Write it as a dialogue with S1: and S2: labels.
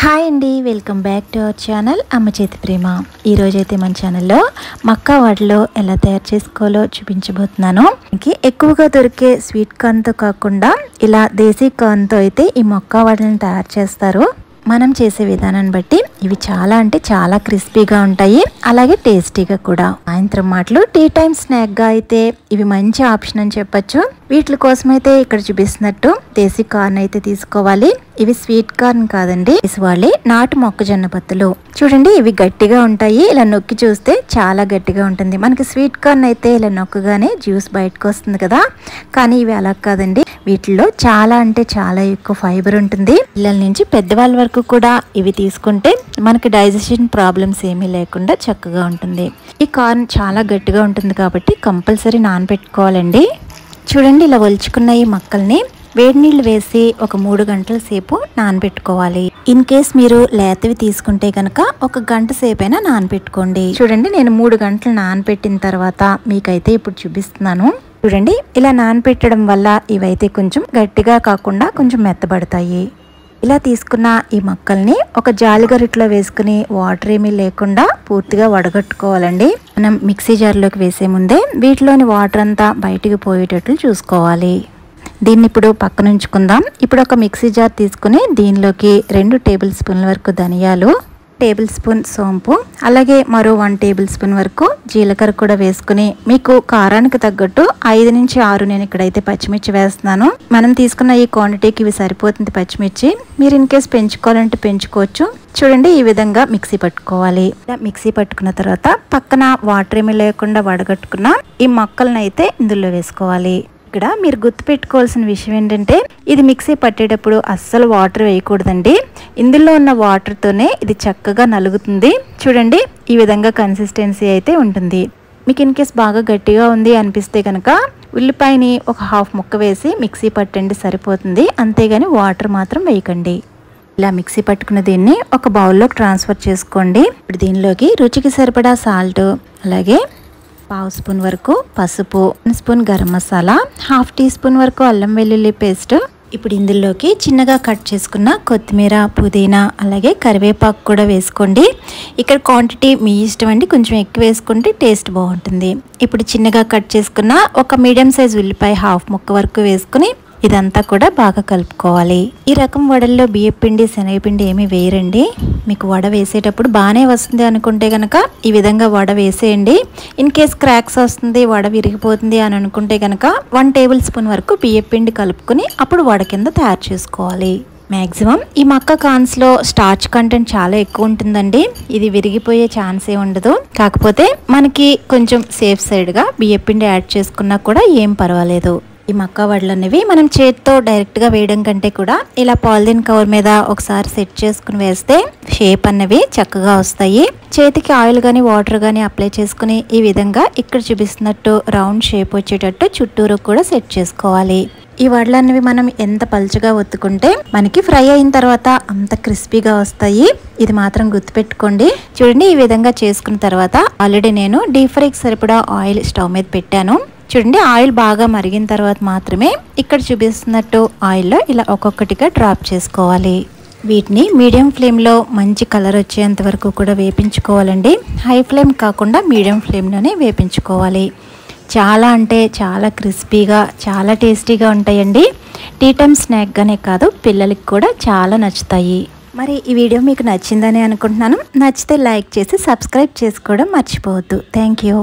S1: Hi అండి, welcome back to our channel అమ్మ చేతి ప్రేమ. ఈరోజైతే మన ఛానల్లో మక్కా వడలు ఎలా తయారు చేసుకోవాలో చూపించబోతున్నాను. ఎక్కువగా దొరికే స్వీట్ కార్న్తో కాకుండా ఇలా దేశీ కార్న్తో అయితే ఈ మక్కా వడలను తయారు చేస్తారు. మనం చేసే విధానాన్ని బట్టి ఇవి చాలా క్రిస్పీగా ఉంటాయి, అలాగే టేస్టీగా కూడా. సాయంత్రం మాటలు టీ టైం స్నాక్గా అయితే ఇవి మంచి ఆప్షన్ అని చెప్పచ్చు. వీటి కోసం అయితే ఇక్కడ చూపిస్తున్నట్టు దేశీ కార్న్ అయితే తీసుకోవాలి. ఇవి స్వీట్ కార్న్ కాదండి, వాళ్ళే నాటు మొక్కజొన్న పత్తులు. చూడండి, ఇవి గట్టిగా ఉంటాయి. ఇలా నొక్కి చూస్తే చాలా గట్టిగా ఉంటుంది. మనకి స్వీట్ కార్న్ అయితే ఇలా నొక్కగానే జ్యూస్ బయటకు వస్తుంది కదా, కానీ ఇవి అలా కాదండి. వీటిలో చాలా ఎక్కువ ఫైబర్ ఉంటుంది. పిల్లల నుంచి పెద్దవాళ్ళ వరకు కూడా ఇవి తీసుకుంటే మనకి డైజెషన్ ప్రాబ్లమ్స్ ఏమీ లేకుండా చక్కగా ఉంటుంది. ఈ కార్న్ చాలా గట్టిగా ఉంటుంది కాబట్టి కంపల్సరీ నానబెట్టుకోవాలండి. చూడండి, ఇలా ఒలుచుకున్న ఈ మక్కల్ని వేడి నీళ్ళు వేసి ఒక 3 గంటల సేపు నానబెట్టుకోవాలి. ఇన్ కేస్ మీరు లేతవి తీసుకుంటే కనుక 1 గంట సేపు అయినా నానబెట్టుకోండి. చూడండి, నేను 3 గంటలు నానబెట్టిన తర్వాత మీకైతే ఇప్పుడు చూపిస్తున్నాను. చూడండి, ఇలా నానబెట్టడం వల్ల ఇవైతే కొంచెం గట్టిగా కాకుండా కొంచెం మెత్తబడతాయి. ఇలా తీసుకున్న ఈ మక్కల్ని ఒక జాలిగరిట్లో వేసుకుని వాటర్ ఏమీ లేకుండా పూర్తిగా వడగట్టుకోవాలండి. మనం మిక్సీ జార్లోకి వేసే ముందే వీటిలోని వాటర్ అంతా బయటికి పోయేటట్లు చూసుకోవాలి. దీన్ని ఇప్పుడు పక్కన ఉంచుకుందాం. ఇప్పుడు ఒక మిక్సీ జార్ తీసుకుని దీనిలోకి 2 టేబుల్ స్పూన్ల వరకు ధనియాలు, టేబుల్ స్పూన్ సోంపు, అలాగే మరో 1 టేబుల్ స్పూన్ వరకు జీలకర్ర కూడా వేసుకుని మీకు కారానికి తగ్గట్టు 5 నుంచి 6 నేను ఇక్కడైతే పచ్చిమిర్చి వేస్తున్నాను. మనం తీసుకున్న ఈ క్వాంటిటీకి ఇవి సరిపోతుంది పచ్చిమిర్చి. మీరు ఇన్ కేస్ పెంచుకోవాలంటే పెంచుకోవచ్చు. చూడండి, ఈ విధంగా మిక్సీ పట్టుకోవాలి. మిక్సీ పట్టుకున్న తర్వాత పక్కన వాటర్ ఏమీ లేకుండా వడగట్టుకున్న ఈ మొక్కలను అయితే ఇందులో వేసుకోవాలి. ఇక్కడ మీరు గుర్తుపెట్టుకోవాల్సిన విషయం ఏంటంటే ఇది మిక్సీ పట్టేటప్పుడు అస్సలు వాటర్ వేయకూడదండి. ఇందులో ఉన్న వాటర్తోనే ఇది చక్కగా నలుగుతుంది. చూడండి, ఈ విధంగా కన్సిస్టెన్సీ అయితే ఉంటుంది. మీకు ఇన్ కేస్ బాగా గట్టిగా ఉంది అనిపిస్తే కనుక ఉల్లిపాయని ఒక 1/2 ముక్క వేసి మిక్సీ పట్టండి, సరిపోతుంది. అంతేగాని వాటర్ మాత్రం వేయకండి. ఇలా మిక్సీ పట్టుకున్న దీన్ని ఒక బౌల్లోకి ట్రాన్స్ఫర్ చేసుకోండి. ఇప్పుడు దీనిలోకి రుచికి సరిపడా సాల్ట్, అలాగే 1/2 స్పూన్ వరకు పసుపు, 1 spoon garam masala, 1/2 teaspoon వరకు అల్లం వెల్లుల్లి పేస్ట్. ఇప్పుడు ఇందులోకి చిన్నగా కట్ చేసుకున్న కొత్తిమీర, పుదీనా, అలాగే కరివేపాకు కూడా వేసుకోండి. ఇక్కడ క్వాంటిటీ మీ ఇష్టం అండి, కొంచెం ఎక్కువ వేసుకుంటే టేస్ట్ బాగుంటుంది. ఇప్పుడు చిన్నగా కట్ చేసుకున్న ఒక మీడియం సైజ్ ఉల్లిపాయ 1/2 ముక్క వరకు వేసుకుని ఇదంతా కూడా బాగా కలుపుకోవాలి. ఈ రకం వడల్లో బియ్యపిండి, శనగపిండి ఏమీ వేయరండి. మీకు వడ వేసేటప్పుడు బాగానే వస్తుంది అనుకుంటే కనుక ఈ విధంగా వడ వేసేయండి. ఇన్ కేస్ క్రాక్స్ వస్తుంది, వడ విరిగిపోతుంది అని అనుకుంటే కనుక 1 టేబుల్ స్పూన్ వరకు బియ్యపిండి కలుపుకొని అప్పుడు వడ కింద తయారు చేసుకోవాలి. మ్యాక్సిమం ఈ మక్క కార్న్స్లో స్టార్చ్ కంటెంట్ చాలా ఎక్కువ ఉంటుందండి. ఇది విరిగిపోయే ఛాన్సే ఉండదు. కాకపోతే మనకి కొంచెం సేఫ్ సైడ్గా బియ్యపిండి యాడ్ చేసుకున్నా కూడా ఏం పర్వాలేదు. ఈ మక్కా వడలు అనేవి మనం చేతితో డైరెక్ట్గా వేయడం కంటే కూడా ఇలా పాలిథిన్ కవర్ మీద ఒకసారి సెట్ చేసుకుని వేస్తే షేప్ అన్నవి చక్కగా వస్తాయి. చేతికి ఆయిల్ కానీ వాటర్ కానీ అప్లై చేసుకుని ఈ విధంగా ఇక్కడ చూపిస్తున్నట్టు రౌండ్ షేప్ వచ్చేటట్టు చుట్టూరు కూడా సెట్ చేసుకోవాలి. ఈ వడలు అనేవి మనం ఎంత పలుచగా ఒత్తుకుంటే మనకి ఫ్రై అయిన తర్వాత అంత క్రిస్పీగా వస్తాయి. ఇది మాత్రం గుర్తుపెట్టుకోండి. చూడండి, ఈ విధంగా చేసుకున్న తర్వాత ఆల్రెడీ నేను డీప్ ఫ్రైకి సరిపడా ఆయిల్ స్టవ్ మీద పెట్టాను. చూడండి, ఆయిల్ బాగా మరిగిన తర్వాత మాత్రమే ఇక్కడ చూపిస్తున్నట్టు ఆయిల్లో ఇలా ఒక్కొక్కటిగా డ్రాప్ చేసుకోవాలి. వీటిని మీడియం ఫ్లేమ్లో మంచి కలర్ వచ్చేంత వరకు కూడా వేపించుకోవాలండి. హై ఫ్లేమ్ కాకుండా మీడియం ఫ్లేమ్లోనే వేపించుకోవాలి. చాలా క్రిస్పీగా, చాలా టేస్టీగా ఉంటాయండి. టీ టైమ్ స్నాక్గానే కాదు, పిల్లలకి కూడా చాలా నచ్చుతాయి. మరి ఈ వీడియో మీకు నచ్చిందని అనుకుంటున్నాను. నచ్చితే లైక్ చేసి సబ్స్క్రైబ్ చేసుకోవడం మర్చిపోవద్దు. Thank you.